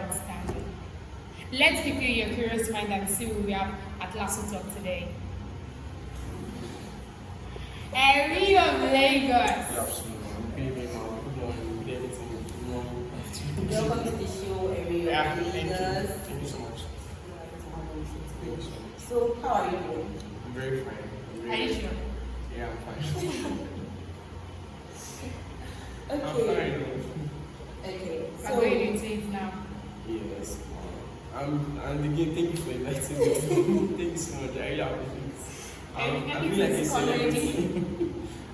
outstanding. Let's fulfill your curious mind and see who we have at LASU Talk today. Erii of Lagos. Welcome to the show, Erii of Lagos. Thank you so much. So, how are you doing? I'm very fine. Are you sure? Yeah, I'm fine. I'm Okay. fine. Okay. I'm So, going into it now. Yes. And again, thank you for inviting me. Thank you so much. I really appreciate it. I feel like a celebrity.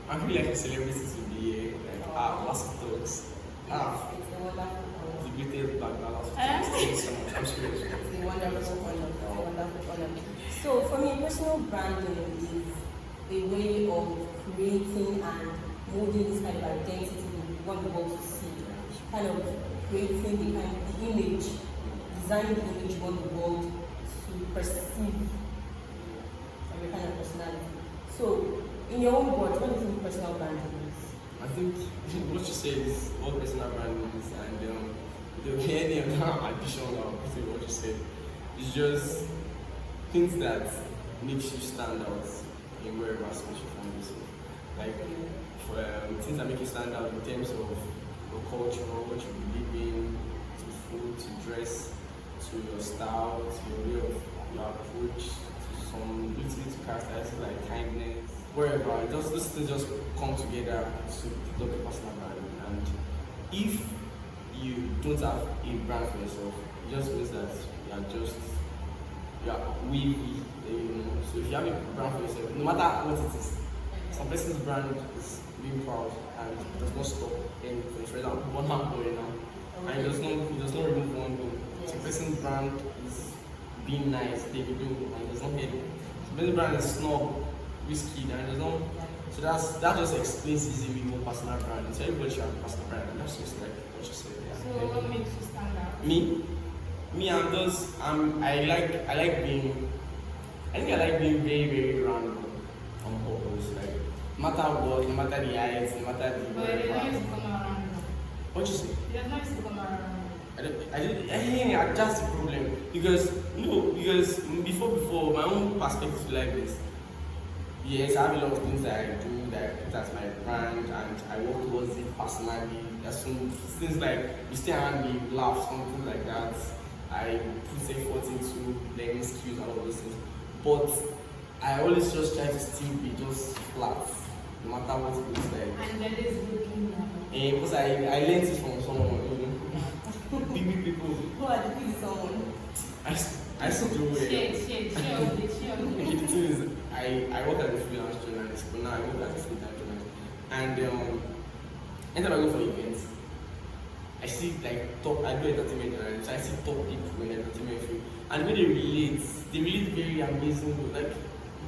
I feel like a celebrity to be here. Like, LASU Talks. it's a wonderful honor. The greatest black LASU Talks. Thank you so much. I'm serious. It's a wonderful honor. It's a wonderful honor. So, for me, personal branding is a way of creating and molding this kind of identity we want the world to see. Kind of creating the image, designing the image you want the world to perceive from your kind of personality. So, in your own words, what do you think personal branding is? I think what you said is what personal branding is, and there will be any other addition or to what you said. It's just things that makes you stand out in wherever space you find yourself. Like for things that make you stand out in terms of your culture, what you believe in, to food, to dress, to your style, to your way of your approach, to some little characteristics like kindness, wherever. Just those things just come together to put up a personal brand. And if you don't have a brand for yourself, it just means that you are wavy, you know. So if you have a brand for yourself, no matter what it is, some person's brand is being proud and does not stop anything. For example, one hand boy now, and it does not remove one goal. Some person's brand is being nice, they do, and does not hate it. Some person's brand is snob, risky, and does not. So that just explains easily your personal brand. So everybody should have a personal brand, and that's just like what you said. Yeah. So what makes you stand out? Me, I like being very, very random on purpose. Like, no matter what, no matter the height, no matter the But it doesn't used to come around. what you say? It does not used to come around. That's the problem. Because before my own perspective like this. Yes, I have a lot of things that I do that I put as my brand and I work towards it personally. There's some things like you stay around me, laugh, something like that. I put effort into learning skills and all those things. But I always just try to still be just flat, no matter what it looks like. And that is looking now. Because I learned it from someone, you know. Big people. Who are the big someone? I still do it. Share. The thing is, I work as a freelance journalist, but now I work as a full-time journalist. And anytime I go for events, I see like top, I do entertainment journalism, so I see top people in the entertainment field. And when they relate very amazing. Like,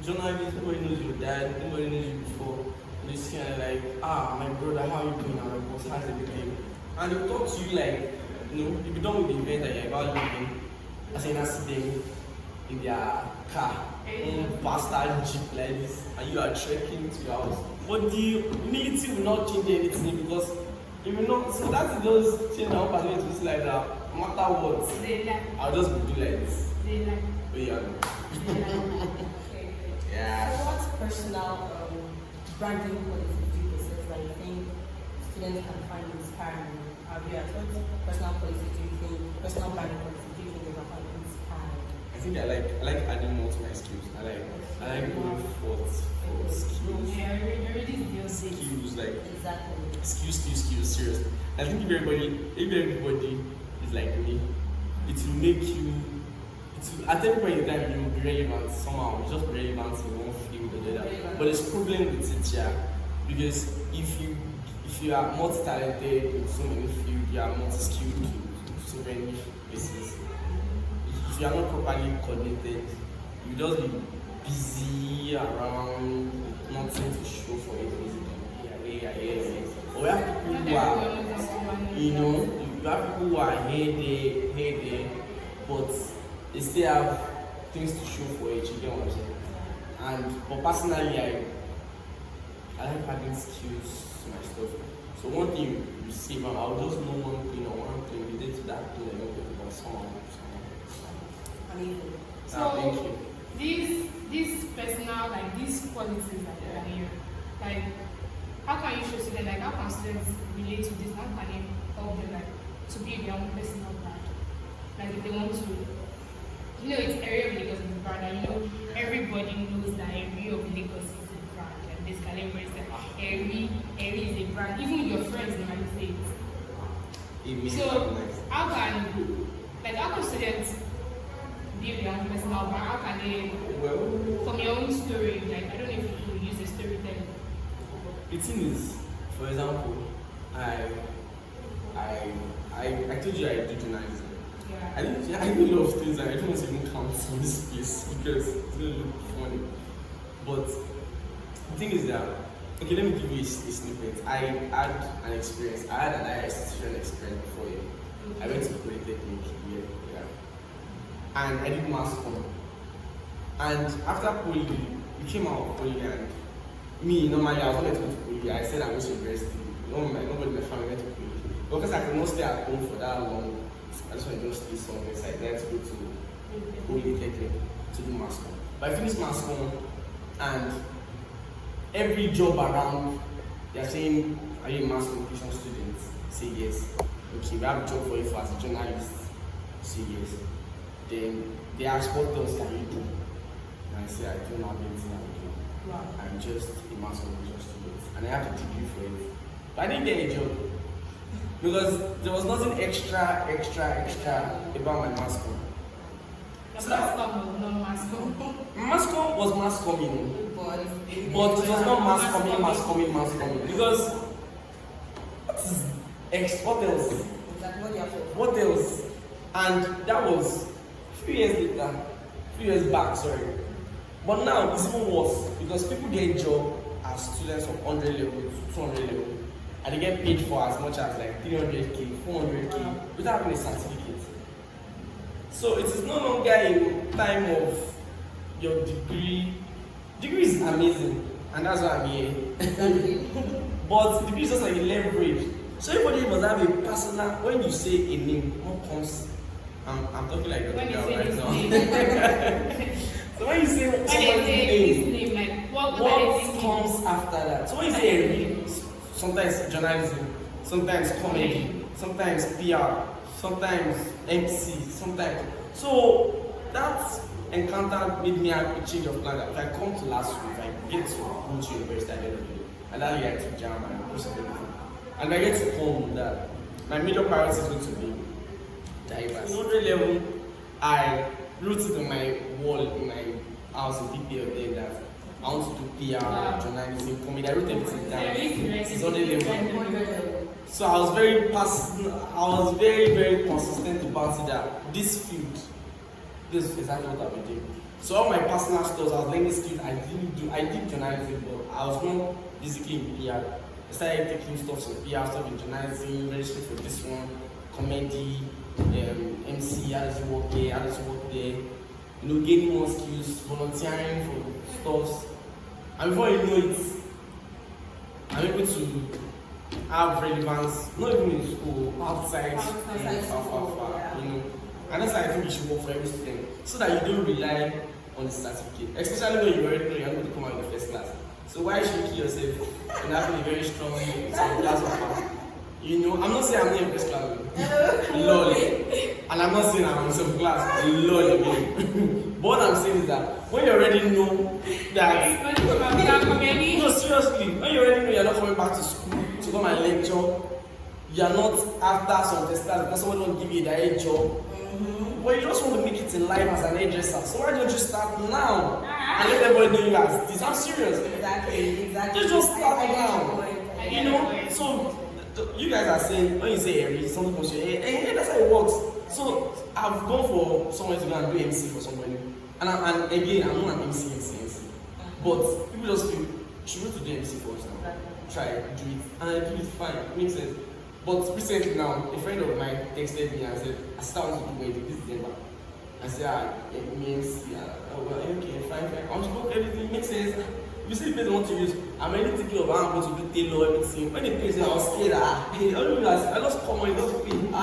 journalists, nobody knows your dad, nobody knows you before. And they see and like, my brother, how are you doing? How's everything? And they talk to you like, you know, you'll be done with the event that you're about leaving. I say, not sitting in their car, bastard jeep like this, and you are trekking to your house. But the humility will not change anything because it will not. So that's those change our personality to like that. No matter what, I'll just do like this. Oh, yeah. Yeah. So, what personal branding qualities do you possess that you think students can find inspiring? What personal qualities do you think, personal branding qualities do you think they can find inspiring? I think I like adding more to my skills. I like going forth for skills. Yeah, already feels it. Skills like Exactly. skills. Seriously. I think if everybody is like me, it will make you. At every point in time, you will be relevant somehow. You just be relevant in one field or the other. But there's problem with it, yeah, because if you are multi-talented in so many fields, you are multi-skilled in so many places. If you are not properly coordinated, you just be busy around, nothing to show for it. Yeah. Or we have people who are, you have people who are here there, but they still have things to show for it. You get what I'm saying? But personally, I like adding skills to my stuff. So one thing you see, I'll just know one thing or one thing related to that thing I don't talk about. So Amazing. Thank So you. these personal, like these qualities that are here, like how can you show students, like how can students relate to this? How can you help them like to build their own personal brand? Like if they want to, it's Erii of Lagos is the brand, and everybody knows that Erii of Lagos is a brand. And basically everybody says Erii is a brand. Even your friends they might say it. So how can students build their own personal brand? How can they, from your own story, like I don't know if you use a storytelling. The thing is, for example, I told you I do journalism. Yeah. I do a lot of things and I don't want to even count on this place because it's going to look funny. But the thing is that, okay, let me give you a snippet. I had an experience. I had an higher institution experience before you. I went to Polytechnic here, and I did mass comm. And after Poly, we came out of Poly, and me, normally, I was not meant to go to Poly. I said I went to university. Nobody in my family went to Poly. Because I could not stay at home for that long, I just want to stay somewhere. So I decided to go to Polytechnic to do mass comm. But I finished mass comm, and every job around, they're saying, are you a mass communication student? Say yes. Okay, we have a job for you as a journalist. Say yes. Then they ask, what else can you do? And I say, I don't have anything I do. Wow. I'm just a mass communication student. And I have a degree for it. But I didn't get a job. Because there was nothing extra about my mass comm. Your mass comm was not mass comm. Mass comm was mass comm, But it was not mass comming. Because what else? Exactly what you have to. What else? And that was a few years back, sorry. But now it's even worse because people get a job as students from 100 level to 200 level, and they get paid for as much as like 300k, 400k without having a certificate. So it is no longer a time of your degree. Degree is amazing, and that's why I'm here. But degree is just like a leverage. So everybody must have a personal. When you say a name, what comes? I'm talking like When you girl say right his now. name. So when you say somebody's his name, name, like what what comes after that? So when you say sometimes journalism, sometimes comedy, sometimes PR, sometimes MC, sometimes. So that encounter made me have a change of plan. That if I come to LASU, if I get to go to university at the end of the day, and that year I took jam and most of everything, and I get to come that my major priority is going to be diverse. In 100 level, I wrote it on my wall in my house in PPL there that I want to do PR, journalism, comedy. I wrote everything down. It's 100 level. So I was very, very consistent about it that this field, this is exactly what I've been doing. So all my personal stuff, I was learning skills. I did journalism, but I was not basically in PR. I started taking stuff in PR, stuff in journalism, registering for this one, comedy, MC, how does it work here, how does it work there, gaining more skills, volunteering for stuff. And before you know it, I'm able to have relevance, not even in school, outside school, And that's why I think you should work for every student, so that you don't rely on the certificate, especially when you already know you're going to come out in the first class. So why should you kill yourself and having a very strong class of I'm not saying I'm not in first class, lol, and I'm not saying I'm in some class, lol again. But what I'm saying is that when you already know that, no, seriously, when you already know you're not coming back to school to come and lecture, you're not after some test class because someone won't give you a direct job. But you just want to make it in life as an hairdresser. So why don't you start now and let everybody know you as this? I'm serious. Exactly. Just start now. So you guys are saying when you say Erii, something comes to your head, that's how it works. So I've gone for someone to go and do MC for somebody, and again I'm not an MC, but people just feel she wants to do MC first now. Try do it, and I do it fine. It makes sense. But recently now, a friend of mine texted me and said, I started to do wedding this December. I said, MC, okay, fine. I want to book everything, makes sense. If you see the place I want to use, I'm already thinking of how I'm going to do tailor, everything. When the place I was scared, I just come on, just feel,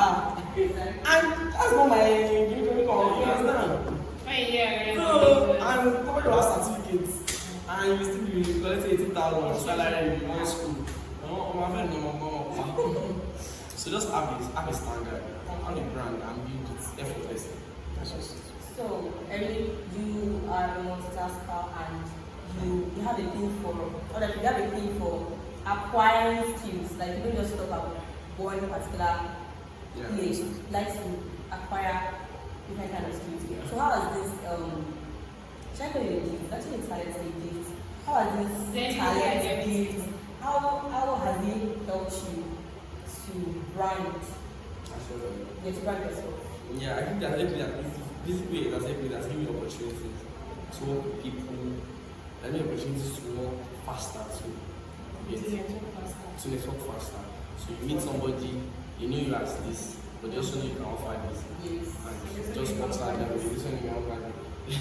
and that's not my income, you understand? Yeah. So, and nobody will have certificates, and you still be collecting 18,000 salary in one school. So just have a standard, have a brand, and build it effortlessly. That's just it. So, Erii, you are a multitasker and you have a thing for, or like you have a thing for acquiring skills. Like you don't just talk about one particular place. You like to acquire different kind of skills. So how has this check on your gift, that's your talent gift. How has this talent gift, how has it helped you to brand? Yes, brand yourself. Yeah, I think that basically it has helped me, that's given me opportunities to work with people, and me opportunities to work faster too. To network faster. So you meet somebody, you know you ask this, but they also know you can offer this. Yes. And it just works out that way. This one you can offer this.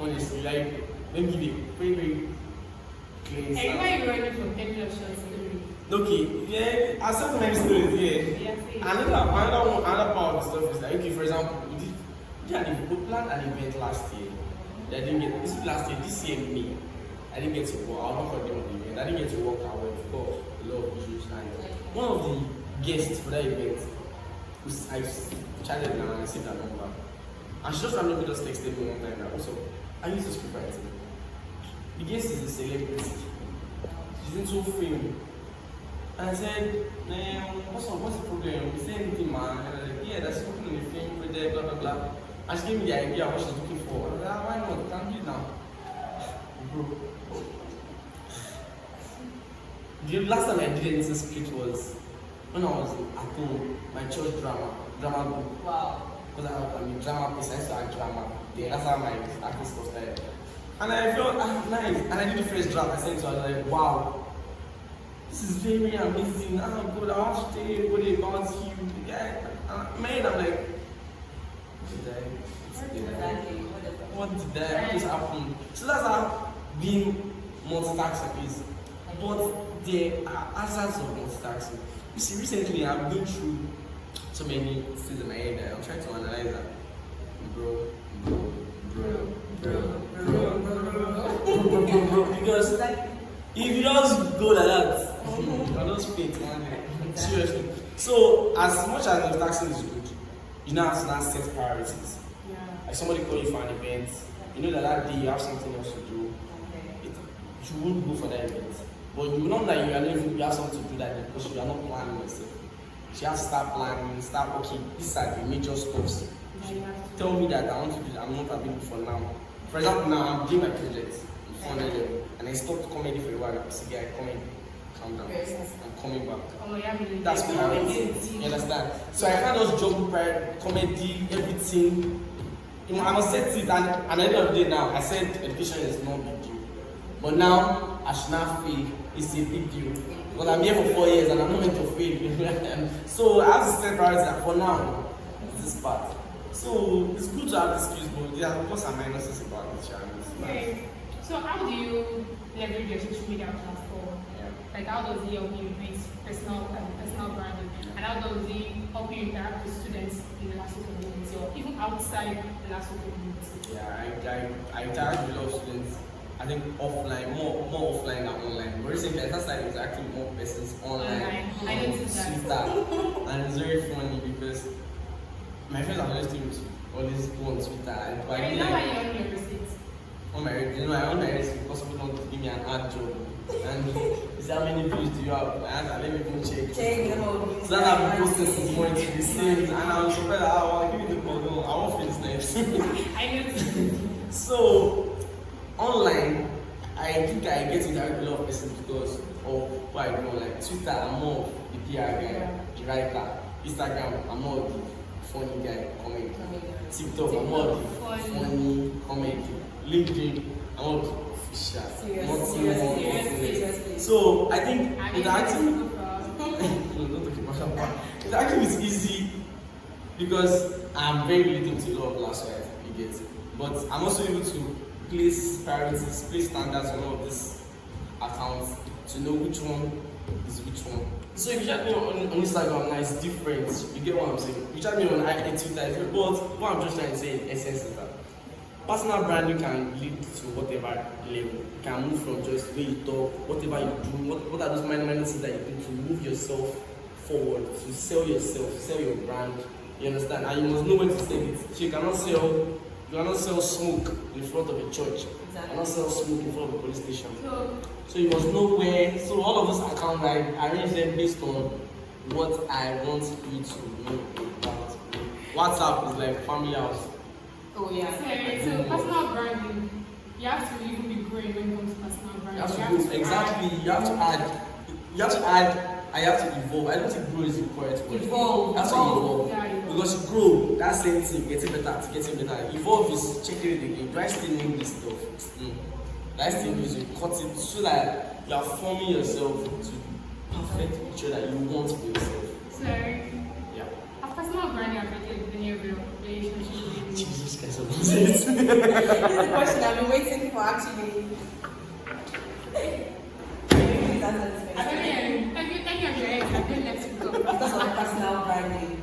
Honestly, like, let me give you a very, very clear And example. why are you running from any of your story? Okay, yeah, I saw so many stories here. Another part of the stuff is like, okay, for example, we planned an event last year. I didn't get this year me. I didn't get to work. I was not for the event. I didn't get to work out because a lot of issues. And one of the guests for that event, I chatted her and I saved her number. And she just randomly just texted me one time that also, I used to script writing. The guest is a celebrity. She's into film. And I said, what's the problem? Is there anything, man? And I was like, yeah, there's something in the film project, blah, blah, blah. And she gave me the idea of what she's looking for. I was like, why not? Can't do it now. Bro. The last time I did anything script was when I was at home, my church drama group. Wow. Because I'm a drama person, I used to act drama. Yeah, that's how my acting stuff started. And I felt nice. And I did the first draft, I sent to her, I was like, wow. This is very amazing. Oh God, I want to tell everybody about you. Yeah. Man, I'm like, what just happened? So that's how being multitasking is. But there are hazards of multitasking. You see, recently I've been through so many things in my head that I'm trying to analyze that. Bro. Because if you just go like that, you're just fit, man. Seriously. So, as much as multitasking is good, you now have to set priorities. Yeah. Like somebody call you for an event, you know that day you have something else to do. You won't go for that event. But you know that you have something to do that day because you are not planning yourself. You have to start planning, start working. These are the major steps. Tell me that I want to do, I'm not available for now. For example, now I'm doing my project in 400 level and I stopped comedy for a while. I said, guy, comedy, calm down. I'm coming back. That's priority. You understand? So I can't just jump comedy, everything. You know, I must set it, and at the end of the day now, I said education is not a big deal. But now, I should not fail. It's a big deal. Because I'm here for 4 years and I'm not meant to fail. So I have to set priorities that for now, it's this part. So it's good to have the skills, but there are plus and minuses about the challenge. Okay. So how do you leverage your social media platform? Yeah. Like how does it help you with personal branding? And how does it help you interact with students in the LASU community or even outside the LASU community? Yeah, I interact with a lot of students. I think offline, more offline than online. But recently, I started interacting with more persons online. I noticed that. Twitter. And it's very funny because my friends are always doing always go on Twitter. But you know why you're on your receipts? On my, I own my receipt because people don't give me an ad job. And is how many views do you have? And let me go check. So then I'll be posting some more into the same. And I'm surprised that I'll give you the code. No, I won't finish next. I noticed. So, online, I think I get to interact with a lot of persons because of what I do. Like Twitter, I'm more of the PR guy, the writer. Instagram, I'm more of the funny guy, comedy. TikTok, I'm more of the funny comedy. LinkedIn, I'm more of the official. Seriously. So I think interacting interacting is easy because I'm very related to a lot of LASU, you get. But I'm also able to place priorities, place standards on all of these accounts to know which one is which one. So if you chat me on Instagram now, it's different. You get what I'm saying? You chat me on Twitter, it's different. But what I'm just trying to say in essence is that personal branding can lead to whatever level. You can move from just the way you talk, whatever you do, what are those minor things that you do to move yourself forward, to sell yourself, sell your brand. You understand? And you must know when to sell it. So you cannot sell smoke in front of a church. Exactly. You cannot sell smoke in front of a police station. So you must know where. So all of those accounts, I arrange them based on what I want you to know about. WhatsApp is like family house. Oh yeah. So personal branding, you have to even be growing when it comes to personal branding. You have to exactly. You have to add. I have to evolve. I don't think grow is the correct word. Evolve. That's what evolve. Yeah, Because you grow, that same thing, getting better. Evolve is checking it again. Do I still need this stuff? Do I still use it? Cut it so that you are forming yourself to perfect picture that you want for yourself. So, Yeah. has personal branding affected any of your relationships? Jesus Christ, what This is the question I've been waiting for actually. Any of your ex have been left to go? Because of the personal branding,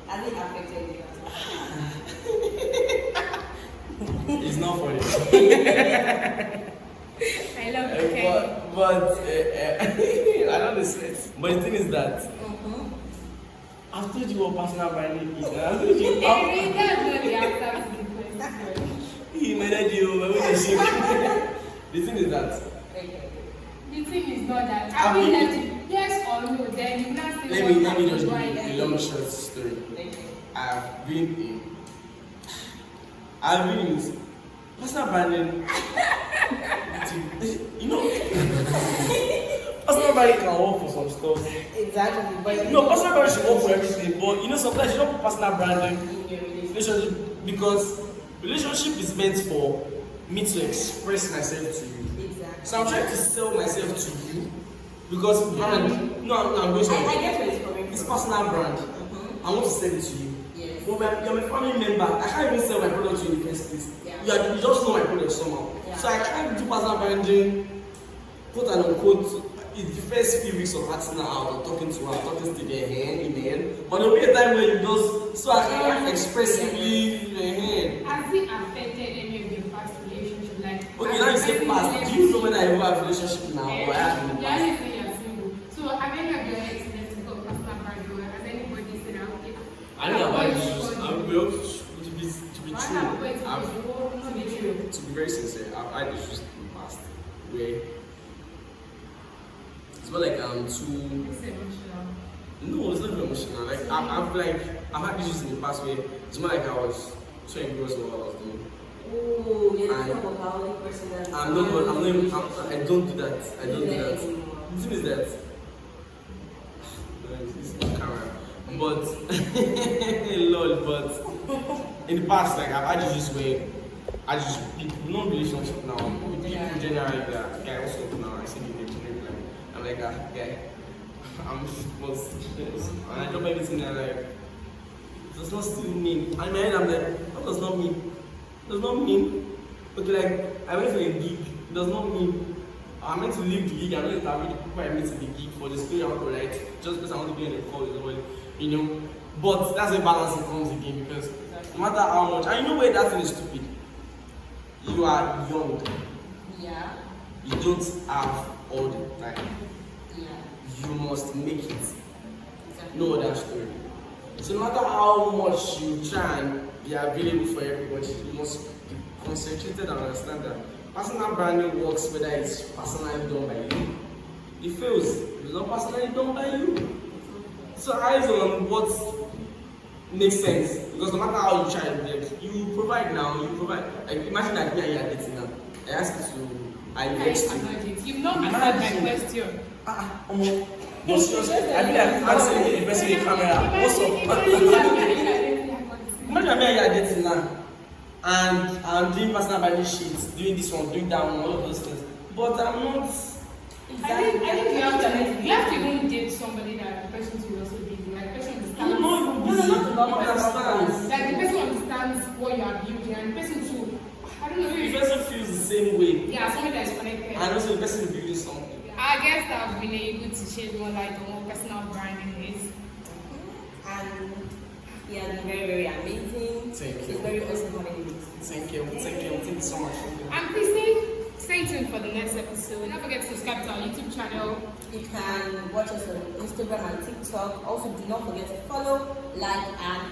has it affected you? It's not funny. I love it. Okay. But I don't understand. But the thing is that I've told you what personal branding is. I've told you. Erii, that's what the answer to the question. He made you. The thing is that. The thing is not that. I mean, like, yes or no, then you not say Let me just give you a long short story. I've been in personal branding. You know, personal branding can work for some stuff. Exactly. But No, personal branding should work for everything. But you know, sometimes you don't put personal branding in your relationship because relationship is meant for me to express myself to you. Exactly. So I'm trying to sell myself to you because brand. No, I'm going to. I get where it's coming from. It's personal brand. I want to sell it to you. Yes. But you're my family member. I can't even sell my product to you in the first place. Yeah. You just know my product somehow. Yeah. So I can't do personal branding, quote and unquote, in the first few weeks of acting out or talking to her, talking to their hand in the hand. But there'll be a time where you just so I can expressively hand. Has it affected any of your past relationships? Like, Okay, now you say past. Do you know when I have a relationship now or I have in the Yeah, past? you say you're single. So have any of your ex left to go personal branding? Or has anybody said, okay? I know about issues. I'm well to be Why true. have wait to be true? To be very sincere, I've had issues in the past where it's more like too. It's emotional. No, it's not even emotional. Like I've had issues in the past where it's more like I was so engrossed in what I was doing. Oh, you're not And- a workaholic person. I don't do that. I don't do that. The thing is that it's not camera. But lol, but in the past, like I've had issues where I just people no relationship now with people generally that guy what's up now, I see the name like I'm like guy. I'm was and I drop everything and like it does not still mean. I mean I'm like, that does not mean. Does not mean okay like I went for a gig, it does not mean I'm meant to leave the gig and not interview the people I met in the gig for the story I want to write just because I want to be on the call with somebody, you know. But that's where balancing comes again because no matter how much and you know where that thing is stupid. You are young. Yeah. You don't have all the time. Yeah. You must make it. Exactly. No other story. So no matter how much you try and be available for everybody, you must be concentrated and understand that personal branding works whether it's personally done by you. It fails if it's not personally done by you. So eyes on what makes sense because no matter how you try and like, you provide now, you provide. Like imagine that me and you are dating now. I ask you to, I text you. You've not answered my question. But seriously, I feel like answering the person in the camera. What's up? Imagine me and you are dating now, and I'm doing personal branding sheets, doing this one, doing that one, all of those things. But I'm not. I think you have to even date somebody that the person will also be like the person understands. Understands. Like the person understands what you are building and the person too. I don't know. The person feels the same way. Yeah, somebody that's connected. And also the person is building something. Yeah. I guess I've been able to shed more light on what personal branding is. And he has been very, very amazing. Thank you. It's very awesome having you. Thank you. Thank you so much. And please stay tuned for the next episode. Don't forget to subscribe to our YouTube channel. You can watch us on Instagram and TikTok. Also, do not forget to follow, like, and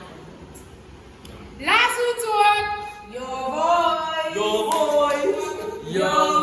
LASU Talk! your voice. Your voice. Your